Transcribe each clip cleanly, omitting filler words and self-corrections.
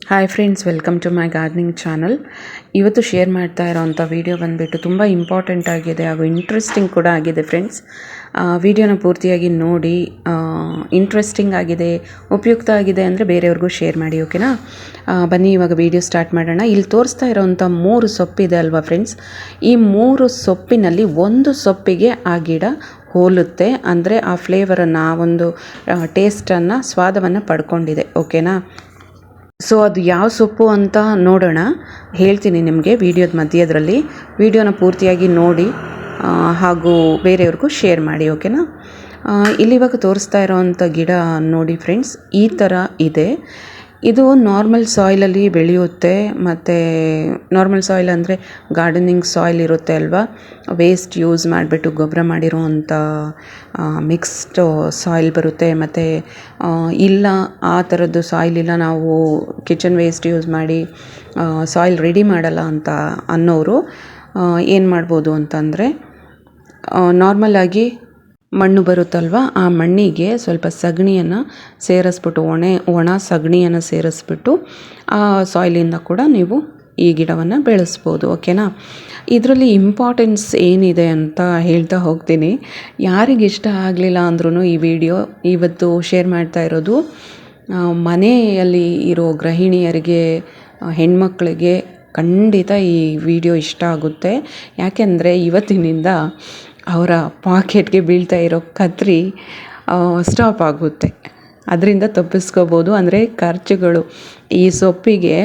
Hi friends, welcome to my gardening channel. ಇವತ್ತು share ಮಾಡ್ತಾ ಇರೋವಂಥ ವಿಡಿಯೋ ಬಂದುಬಿಟ್ಟು ತುಂಬ ಇಂಪಾರ್ಟೆಂಟ್ ಆಗಿದೆ ಹಾಗೂ ಇಂಟ್ರೆಸ್ಟಿಂಗ್ ಕೂಡ ಆಗಿದೆ ಫ್ರೆಂಡ್ಸ್. ವಿಡಿಯೋನ ಪೂರ್ತಿಯಾಗಿ ನೋಡಿ. ಇಂಟ್ರೆಸ್ಟಿಂಗ್ ಆಗಿದೆ, ಉಪಯುಕ್ತ ಆಗಿದೆ ಅಂದರೆ ಬೇರೆಯವ್ರಿಗೂ ಶೇರ್ ಮಾಡಿ, ಓಕೆನಾ? ಬನ್ನಿ ಇವಾಗ ವಿಡಿಯೋ ಸ್ಟಾರ್ಟ್ ಮಾಡೋಣ. ಇಲ್ಲಿ ತೋರಿಸ್ತಾ ಇರೋವಂಥ 3 ಸೊಪ್ಪಿದೆ ಅಲ್ವಾ ಫ್ರೆಂಡ್ಸ್, ಈ 3 ಸೊಪ್ಪಿನಲ್ಲಿ ಒಂದು ಸೊಪ್ಪಿಗೆ ಆ ಗಿಡ ಹೋಲುತ್ತೆ, ಅಂದರೆ ಆ ಫ್ಲೇವರನ್ನು, ಆ ಒಂದು ಟೇಸ್ಟನ್ನು, ಸ್ವಾದವನ್ನು ಪಡ್ಕೊಂಡಿದೆ, ಓಕೆನಾ? ಸೊ ಅದು ಯಾವ ಸೊಪ್ಪು ಅಂತ ನೋಡೋಣ, ಹೇಳ್ತೀನಿ ನಿಮಗೆ ವಿಡಿಯೋದ ಮಧ್ಯದಲ್ಲಿ. ವಿಡಿಯೋನ ಪೂರ್ತಿಯಾಗಿ ನೋಡಿ ಹಾಗೂ ಬೇರೆಯವ್ರಿಗೂ ಶೇರ್ ಮಾಡಿ, ಓಕೆನಾ? ಇಲ್ಲಿ ಇವಾಗ ತೋರಿಸ್ತಾ ಇರೋವಂಥ ಗಿಡ ನೋಡಿ ಫ್ರೆಂಡ್ಸ್, ಈ ಥರ ಇದೆ. ಇದು ನಾರ್ಮಲ್ ಸಾಯಿಲಲ್ಲಿ ಬೆಳೆಯುತ್ತೆ. ಮತ್ತು ನಾರ್ಮಲ್ ಸಾಯಿಲ್ ಅಂದರೆ ಗಾರ್ಡನಿಂಗ್ ಸಾಯಿಲ್ ಇರುತ್ತೆ ಅಲ್ವಾ, ವೇಸ್ಟ್ ಯೂಸ್ ಮಾಡಿಬಿಟ್ಟು ಗೊಬ್ಬರ ಮಾಡಿರೋವಂಥ ಮಿಕ್ಸ್ಡ್ ಸಾಯಿಲ್ ಬರುತ್ತೆ. ಮತ್ತು ಇಲ್ಲ ಆ ಥರದ್ದು ಸಾಯಿಲ್ ಇಲ್ಲ, ನಾವು ಕಿಚನ್ ವೇಸ್ಟ್ ಯೂಸ್ ಮಾಡಿ ಸಾಯಿಲ್ ರೆಡಿ ಮಾಡಲ್ಲ ಅಂತ ಅನ್ನೋರು ಏನು ಮಾಡ್ಬೋದು ಅಂತಂದರೆ, ನಾರ್ಮಲಾಗಿ ಮಣ್ಣು ಬರುತ್ತಲ್ವ, ಆ ಮಣ್ಣಿಗೆ ಸ್ವಲ್ಪ ಸಗಣಿಯನ್ನು ಸೇರಿಸ್ಬಿಟ್ಟು, ಒಣ ಸಗಣಿಯನ್ನು ಸೇರಿಸ್ಬಿಟ್ಟು ಆ ಸಾಯಿಲಿಂದ ಕೂಡ ನೀವು ಈ ಗಿಡವನ್ನು ಬೆಳೆಸ್ಬೋದು, ಓಕೆನಾ? ಇದರಲ್ಲಿ ಇಂಪಾರ್ಟೆನ್ಸ್ ಏನಿದೆ ಅಂತ ಹೇಳ್ತಾ ಹೋಗ್ತೀನಿ. ಯಾರಿಗೆ ಇಷ್ಟ ಆಗಲಿಲ್ಲ ಅಂದ್ರೂ ಈ ವಿಡಿಯೋ ಇವತ್ತು ಶೇರ್ ಮಾಡ್ತಾ ಇರೋದು ಮನೆಯಲ್ಲಿ ಇರೋ ಗೃಹಿಣಿಯರಿಗೆ, ಹೆಣ್ಮಕ್ಳಿಗೆ ಖಂಡಿತ ಈ ವಿಡಿಯೋ ಇಷ್ಟ ಆಗುತ್ತೆ. ಯಾಕೆಂದರೆ ಇವತ್ತಿನಿಂದ ಅವರ ಪಾಕೆಟ್ಗೆ ಬೀಳ್ತಾ ಇರೋ ಕತ್ರಿ ಸ್ಟಾಪ್ ಆಗುತ್ತೆ, ಅದರಿಂದ ತಪ್ಪಿಸ್ಕೋಬೋದು. ಅಂದರೆ ಖರ್ಚುಗಳು ಈ ಸೊಪ್ಪಿಗೆ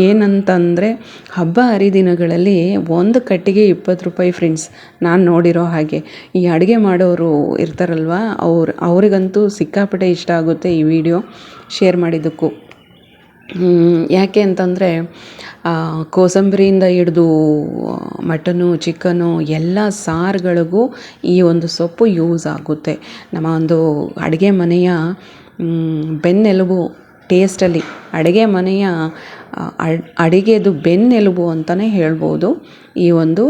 ಏನಂತಂದರೆ, ಹಬ್ಬ ಹರಿದಿನಗಳಲ್ಲಿ ಒಂದು ಕಟ್ಟಿಗೆ 20 ರೂಪಾಯಿ ಫ್ರೆಂಡ್ಸ್, ನಾನು ನೋಡಿರೋ ಹಾಗೆ. ಈ ಅಡುಗೆ ಮಾಡೋರು ಇರ್ತಾರಲ್ವ, ಅವ್ರಿಗಂತೂ ಸಿಕ್ಕಾಪಟ್ಟೆ ಇಷ್ಟ ಆಗುತ್ತೆ ಈ ವಿಡಿಯೋ ಶೇರ್ ಮಾಡಿದ್ದಕ್ಕೂ. ಯಾಕೆ ಅಂತಂದರೆ ಕೋಸಂಬರಿಯಿಂದ ಹಿಡಿದು ಮಟನು, ಚಿಕನು ಎಲ್ಲ ಸಾರುಗಳಿಗೂ ಈ ಒಂದು ಸೊಪ್ಪು ಯೂಸ್ ಆಗುತ್ತೆ. ನಮ್ಮ ಒಂದು ಅಡುಗೆ ಮನೆಯ ಬೆನ್ನೆಲುಬು, ಟೇಸ್ಟಲ್ಲಿ ಅಡುಗೆ ಮನೆಯ ಅಡುಗೆದು ಬೆನ್ನೆಲುಬು ಅಂತಲೇ ಹೇಳ್ಬೋದು ಈ ಒಂದು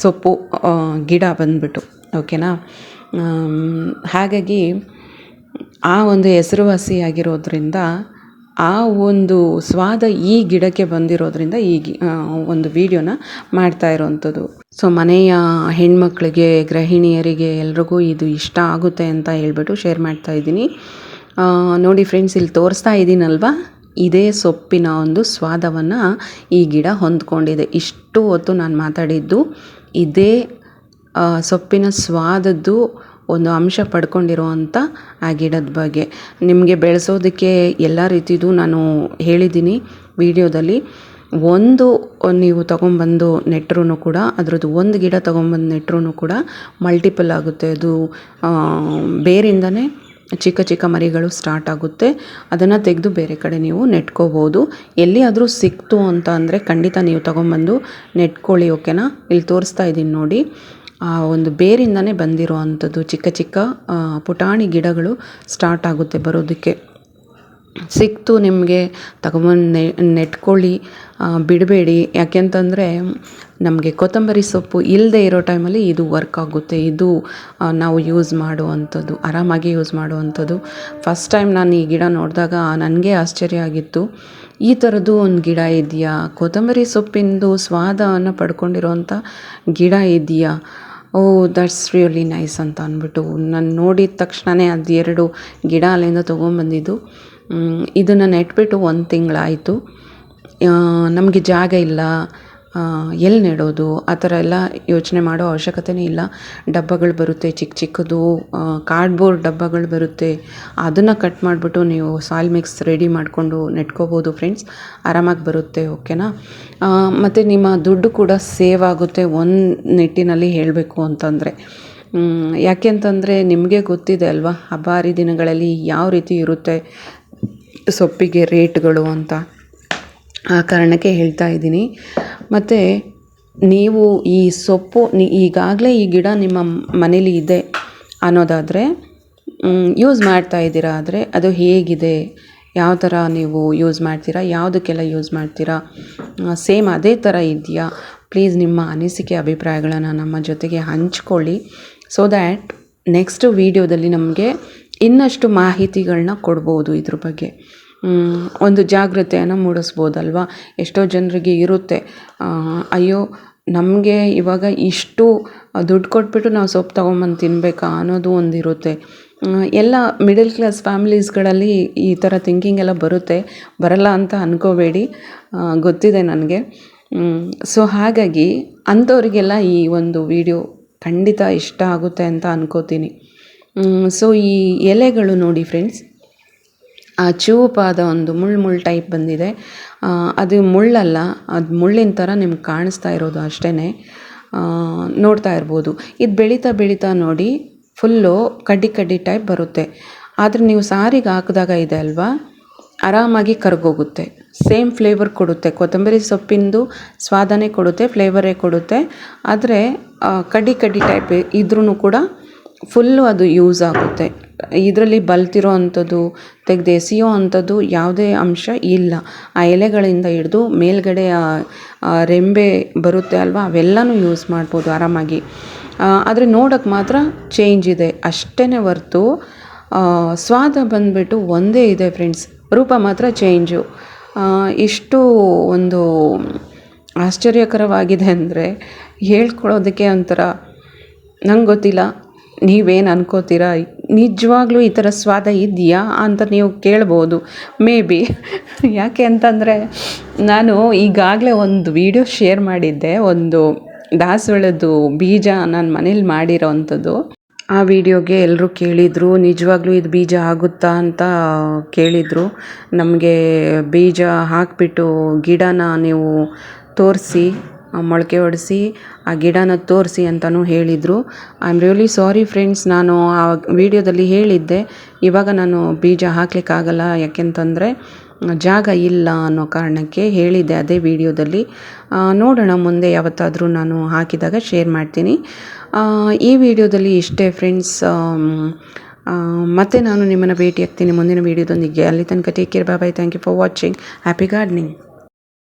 ಸೊಪ್ಪು ಗಿಡ ಬಂದ್ಬಿಟ್ಟು, ಓಕೆನಾ? ಹಾಗಾಗಿ ಆ ಒಂದು ಹೆಸರುವಾಸಿಯಾಗಿರೋದ್ರಿಂದ, ಆ ಒಂದು ಸ್ವಾದ ಈ ಗಿಡಕ್ಕೆ ಬಂದಿರೋದ್ರಿಂದ ಈ ಒಂದು ವಿಡಿಯೋನ ಮಾಡ್ತಾ ಇರೋವಂಥದ್ದು. ಸೊ ಮನೆಯ ಹೆಣ್ಮಕ್ಳಿಗೆ, ಗೃಹಿಣಿಯರಿಗೆ ಎಲ್ರಿಗೂ ಇದು ಇಷ್ಟ ಆಗುತ್ತೆ ಅಂತ ಹೇಳ್ಬಿಟ್ಟು ಶೇರ್ ಮಾಡ್ತಾ ಇದ್ದೀನಿ. ನೋಡಿ ಫ್ರೆಂಡ್ಸ್, ಇಲ್ಲಿ ತೋರಿಸ್ತಾ ಇದ್ದೀನಲ್ವ, ಇದೇ ಸೊಪ್ಪಿನ ಒಂದು ಸ್ವಾದವನ್ನು ಈ ಗಿಡ ಹೊಂದ್ಕೊಂಡಿದೆ. ಇಷ್ಟು ಹೊತ್ತು ನಾನು ಮಾತಾಡಿದ್ದು ಇದೇ ಸೊಪ್ಪಿನ ಸ್ವಾದದ್ದು ಒಂದು ಅಂಶ ಪಡ್ಕೊಂಡಿರೋವಂಥ ಆ ಗಿಡದ ಬಗ್ಗೆ. ನಿಮಗೆ ಬೆಳೆಸೋದಕ್ಕೆ ಎಲ್ಲ ರೀತಿದು ನಾನು ಹೇಳಿದ್ದೀನಿ ವಿಡಿಯೋದಲ್ಲಿ. ಒಂದು ನೀವು ತೊಗೊಂಬಂದು ನೆಟ್ಟರೂ ಕೂಡ, ಅದರದ್ದು ಒಂದು ಗಿಡ ತೊಗೊಂಬಂದು ನೆಟ್ಟರೂ ಕೂಡ ಮಲ್ಟಿಪಲ್ ಆಗುತ್ತೆ. ಅದು ಬೇರಿಂದನೇ ಚಿಕ್ಕ ಚಿಕ್ಕ ಮರಿಗಳು ಸ್ಟಾರ್ಟ್ ಆಗುತ್ತೆ. ಅದನ್ನು ತೆಗೆದು ಬೇರೆ ಕಡೆ ನೀವು ನೆಟ್ಕೋಬೋದು. ಎಲ್ಲಿಯಾದರೂ ಸಿಕ್ತು ಅಂತ ಅಂದರೆ ಖಂಡಿತ ನೀವು ತೊಗೊಂಬಂದು ನೆಟ್ಕೊಳ್ಳಿ, ಓಕೆನಾ? ಇಲ್ಲಿ ತೋರಿಸ್ತಾ ಇದ್ದೀನಿ ನೋಡಿ, ಆ ಒಂದು ಬೇರಿಂದನೇ ಬಂದಿರೋ ಅಂಥದ್ದು ಚಿಕ್ಕ ಚಿಕ್ಕ ಪುಟಾಣಿ ಗಿಡಗಳು ಸ್ಟಾರ್ಟ್ ಆಗುತ್ತೆ ಬರೋದಕ್ಕೆ. ಸಿಕ್ತು ನಿಮಗೆ ತಗೊಂಬಂದು ನೆಟ್ಕೊಳ್ಳಿ, ಬಿಡಬೇಡಿ. ಯಾಕೆಂತಂದರೆ ನಮಗೆ ಕೊತ್ತಂಬರಿ ಸೊಪ್ಪು ಇಲ್ಲದೆ ಇರೋ ಟೈಮಲ್ಲಿ ಇದು ವರ್ಕ್ ಆಗುತ್ತೆ. ಇದು ನಾವು ಯೂಸ್ ಮಾಡುವಂಥದ್ದು, ಆರಾಮಾಗಿ ಯೂಸ್ ಮಾಡುವಂಥದ್ದು. ಫಸ್ಟ್ ಟೈಮ್ ನಾನು ಈ ಗಿಡ ನೋಡಿದಾಗ ನನಗೆ ಆಶ್ಚರ್ಯ ಆಗಿತ್ತು, ಈ ಥರದ್ದು ಒಂದು ಗಿಡ ಇದೆಯಾ, ಕೊತ್ತಂಬರಿ ಸೊಪ್ಪಿಂದು ಸ್ವಾದವನ್ನು ಪಡ್ಕೊಂಡಿರೋವಂಥ ಗಿಡ ಇದೆಯಾ, ದಟ್ಸ್ ರಿಯಲಿ ನೈಸ್ ಅಂತ ಅಂದ್ಬಿಟ್ಟು ನಾನು ನೋಡಿದ ತಕ್ಷಣವೇ ಅದು 2 ಗಿಡ ಅಲ್ಲಿಂದ ತೊಗೊಂಬಂದಿದ್ದು. ಇದನ್ನು ನೆಟ್ಬಿಟ್ಟು 1 ತಿಂಗಳಾಯಿತು. ನಮಗೆ ಜಾಗ ಇಲ್ಲ, ಎಲ್ಲಿ ನೆಡೋದು ಆ ಥರ ಎಲ್ಲ ಯೋಚನೆ ಮಾಡೋ ಅವಶ್ಯಕತೆಯೇ ಇಲ್ಲ. ಡಬ್ಬಗಳು ಬರುತ್ತೆ, ಚಿಕ್ಕ ಚಿಕ್ಕದು ಕಾರ್ಡ್ಬೋರ್ಡ್ ಡಬ್ಬಗಳು ಬರುತ್ತೆ, ಅದನ್ನು ಕಟ್ ಮಾಡಿಬಿಟ್ಟು ನೀವು ಸಾಯಿಲ್ ಮಿಕ್ಸ್ ರೆಡಿ ಮಾಡಿಕೊಂಡು ನೆಟ್ಕೋಬೋದು ಫ್ರೆಂಡ್ಸ್, ಆರಾಮಾಗಿ ಬರುತ್ತೆ, ಓಕೆನಾ? ಮತ್ತು ನಿಮ್ಮ ದುಡ್ಡು ಕೂಡ ಸೇವ್ ಆಗುತ್ತೆ ಒಂದು ನಿಟ್ಟಿನಲ್ಲಿ ಹೇಳಬೇಕು ಅಂತಂದರೆ. ಯಾಕೆ ಅಂತಂದರೆ ನಿಮಗೆ ಗೊತ್ತಿದೆ ಅಲ್ವಾ, ಹಬ್ಬ ಹರಿದಿನಗಳಲ್ಲಿ ಯಾವ ರೀತಿ ಇರುತ್ತೆ ಸೊಪ್ಪಿಗೆ ರೇಟ್ಗಳು ಅಂತ, ಆ ಕಾರಣಕ್ಕೆ ಹೇಳ್ತಾ ಇದ್ದೀನಿ. ಮತ್ತು ನೀವು ಈ ಸೊಪ್ಪು ಈಗಾಗಲೇ ಈ ಗಿಡ ನಿಮ್ಮ ಮನೇಲಿ ಇದೆ ಅನ್ನೋದಾದರೆ, ಯೂಸ್ ಮಾಡ್ತಾ ಇದ್ದೀರಾ ಆದರೆ ಅದು ಹೇಗಿದೆ, ಯಾವ ಥರ ನೀವು ಯೂಸ್ ಮಾಡ್ತೀರಾ, ಯಾವುದಕ್ಕೆಲ್ಲ ಯೂಸ್ ಮಾಡ್ತೀರಾ, ಸೇಮ್ ಅದೇ ಥರ ಇದೆಯಾ, ಪ್ಲೀಸ್ ನಿಮ್ಮ ಅನಿಸಿಕೆ ಅಭಿಪ್ರಾಯಗಳನ್ನು ನಮ್ಮ ಜೊತೆಗೆ ಹಂಚ್ಕೊಳ್ಳಿ. ಸೊ ದ್ಯಾಟ್ ನೆಕ್ಸ್ಟ್ ವೀಡಿಯೋದಲ್ಲಿ ನಮಗೆ ಇನ್ನಷ್ಟು ಮಾಹಿತಿಗಳನ್ನ ಕೊಡ್ಬೋದು ಇದ್ರ ಬಗ್ಗೆ. ಒಂದು ಜಾಗೃತೆಯನ್ನು ಮೂಡಿಸ್ಬೋದಲ್ವ. ಎಷ್ಟೋ ಜನರಿಗೆ ಇರುತ್ತೆ, ಅಯ್ಯೋ ನಮಗೆ ಇವಾಗ ಇಷ್ಟು ದುಡ್ಡು ಕೊಟ್ಬಿಟ್ಟು ನಾವು ಸೊಪ್ಪು ತೊಗೊಂಬಂದು ತಿನ್ನಬೇಕಾ ಅನ್ನೋದು ಒಂದಿರುತ್ತೆ. ಎಲ್ಲ ಮಿಡಲ್ ಕ್ಲಾಸ್ ಫ್ಯಾಮಿಲೀಸ್ಗಳಲ್ಲಿ ಈ ಥರ ಥಿಂಕಿಂಗ್ ಎಲ್ಲ ಬರಲ್ಲ ಅಂತ ಅಂದ್ಕೋಬೇಡಿ, ಗೊತ್ತಿದೆ ನನಗೆ. ಸೊ ಹಾಗಾಗಿ ಅಂಥವ್ರಿಗೆಲ್ಲ ಈ ಒಂದು ವಿಡಿಯೋ ಖಂಡಿತ ಇಷ್ಟ ಆಗುತ್ತೆ ಅಂತ ಅಂದ್ಕೋತೀನಿ. ಸೊ ಈ ಎಲೆಗಳು ನೋಡಿ ಫ್ರೆಂಡ್ಸ್, ಆ ಚೂಪಾದ ಒಂದು ಮುಳ್ಳು ಟೈಪ್ ಬಂದಿದೆ. ಅದು ಮುಳ್ಳಲ್ಲ, ಅದು ಮುಳ್ಳಿನ ಥರ ನಿಮ್ಗೆ ಕಾಣಿಸ್ತಾ ಇರೋದು ಅಷ್ಟೇ, ನೋಡ್ತಾ ಇರ್ಬೋದು. ಇದು ಬೆಳೀತಾ ನೋಡಿ ಫುಲ್ಲು ಕಡ್ಡಿ ಟೈಪ್ ಬರುತ್ತೆ. ಆದರೆ ನೀವು ಸಾರಿಗೆ ಹಾಕಿದಾಗ ಇದೆ ಅಲ್ವಾ, ಆರಾಮಾಗಿ ಕರಗೋಗುತ್ತೆ. ಸೇಮ್ ಫ್ಲೇವರ್ ಕೊಡುತ್ತೆ, ಕೊತ್ತಂಬರಿ ಸೊಪ್ಪಿಂದು ಸ್ವಾದನೇ ಕೊಡುತ್ತೆ, ಫ್ಲೇವರೇ ಕೊಡುತ್ತೆ. ಆದರೆ ಕಡ್ಡಿ ಟೈಪ್ ಇದ್ರೂ ಕೂಡ ಫುಲ್ಲು ಅದು ಯೂಸ್ ಆಗುತ್ತೆ. ಇದರಲ್ಲಿ ಬಲ್ತಿರೋ ಅಂಥದ್ದು ತೆಗೆದು ಎಸೆಯೋ ಅಂಥದ್ದು ಯಾವುದೇ ಅಂಶ ಇಲ್ಲ. ಆ ಎಲೆಗಳಿಂದ ಹಿಡಿದು ಮೇಲ್ಗಡೆ ರೆಂಬೆ ಬರುತ್ತೆ ಅಲ್ವಾ, ಅವೆಲ್ಲನೂ ಯೂಸ್ ಮಾಡ್ಬೋದು ಆರಾಮಾಗಿ. ಆದರೆ ನೋಡೋಕ್ಕೆ ಮಾತ್ರ ಚೇಂಜ್ ಇದೆ ಅಷ್ಟೇ ಹೊರ್ತು ಸ್ವಾದ ಬಂದುಬಿಟ್ಟು ಒಂದೇ ಇದೆ ಫ್ರೆಂಡ್ಸ್, ರೂಪ ಮಾತ್ರ ಚೇಂಜು. ಇಷ್ಟು ಒಂದು ಆಶ್ಚರ್ಯಕರವಾಗಿದೆ ಅಂದರೆ ಹೇಳ್ಕೊಳ್ಳೋದಕ್ಕೆ ಒಂಥರ ನಂಗೆ ಗೊತ್ತಿಲ್ಲ, ನೀವೇನು ಅನ್ಕೋತೀರಾ, ನಿಜವಾಗ್ಲೂ ಈ ಥರ ಸ್ವಾದ ಇದೆಯಾ ಅಂತ ನೀವು ಕೇಳ್ಬೋದು ಮೇ ಬಿ. ಯಾಕೆ ಅಂತಂದರೆ ನಾನು ಈಗಾಗಲೇ ಒಂದು ವಿಡಿಯೋ ಶೇರ್ ಮಾಡಿದ್ದೆ, ಒಂದು ದಾಸವಾಳದ್ದು ಬೀಜ ನಾನು ಮನೇಲಿ ಮಾಡಿರೋ ಅಂಥದ್ದು. ಆ ವಿಡಿಯೋಗೆ ಎಲ್ಲರೂ ಕೇಳಿದರು, ನಿಜವಾಗ್ಲೂ ಇದು ಬೀಜ ಆಗುತ್ತಾ ಅಂತ ಕೇಳಿದರು. ನಮಗೆ ಬೀಜ ಹಾಕಿಬಿಟ್ಟು ಗಿಡನ ನೀವು ತೋರಿಸಿ, ಮೊಳಕೆ ಹೊಡೆಸಿ ಆ ಗಿಡನ ತೋರಿಸಿ ಅಂತಲೂ ಹೇಳಿದರು. I am really sorry friends, ನಾನು ಆ ವಿಡಿಯೋದಲ್ಲಿ ಹೇಳಿದ್ದೆ ಇವಾಗ ನಾನು ಬೀಜ ಹಾಕಲಿಕ್ಕಾಗಲ್ಲ, ಯಾಕೆಂತಂದರೆ ಜಾಗ ಇಲ್ಲ ಅನ್ನೋ ಕಾರಣಕ್ಕೆ ಹೇಳಿದ್ದೆ ಅದೇ ವಿಡಿಯೋದಲ್ಲಿ. ನೋಡೋಣ ಮುಂದೆ ಯಾವತ್ತಾದರೂ ನಾನು ಹಾಕಿದಾಗ ಶೇರ್ ಮಾಡ್ತೀನಿ. ಈ ವಿಡಿಯೋದಲ್ಲಿ ಇಷ್ಟೇ ಫ್ರೆಂಡ್ಸ್. ಮತ್ತೆ ನಾನು ನಿಮ್ಮನ್ನು ಭೇಟಿ ಆಗ್ತೀನಿ ಮುಂದಿನ ವಿಡಿಯೋದೊಂದಿಗೆ. ಅಲ್ಲಿ ತನಕ take care, bye. Thank you for watching. Happy gardening.